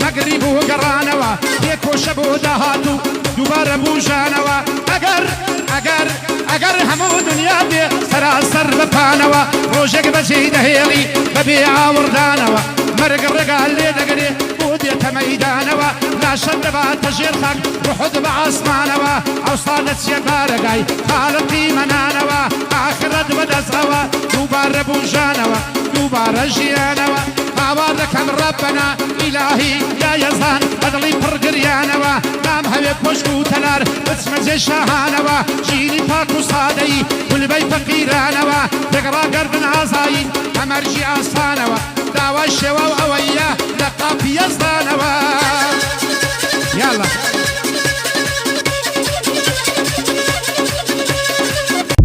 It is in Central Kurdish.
مغرب وقرانوا يكو شبو دهاتو دوباره بوجانوا اگر همو دنیا بي سراسر بپانوا روجك بجيد هيلي ببيع وردانوا مرق الرقال لي دقري بودية ميدانوا لا شد باتجير خاك وحد بعصمانوا اوصالت يبارقاي خالقي منانوا اخرت بدزوا دوباره بوجانوا دوباره جيانوا هاوارك من ربنا إلهي يا يزان بدلي برقريانوا نام هبك وشكو تلار بسم زي شاهانوا جيني باكو صادي والبي فقيرانوا تقرا قرب عزاين امرجي آسانوا داوا الشوا وأويا لقاب يزدانوا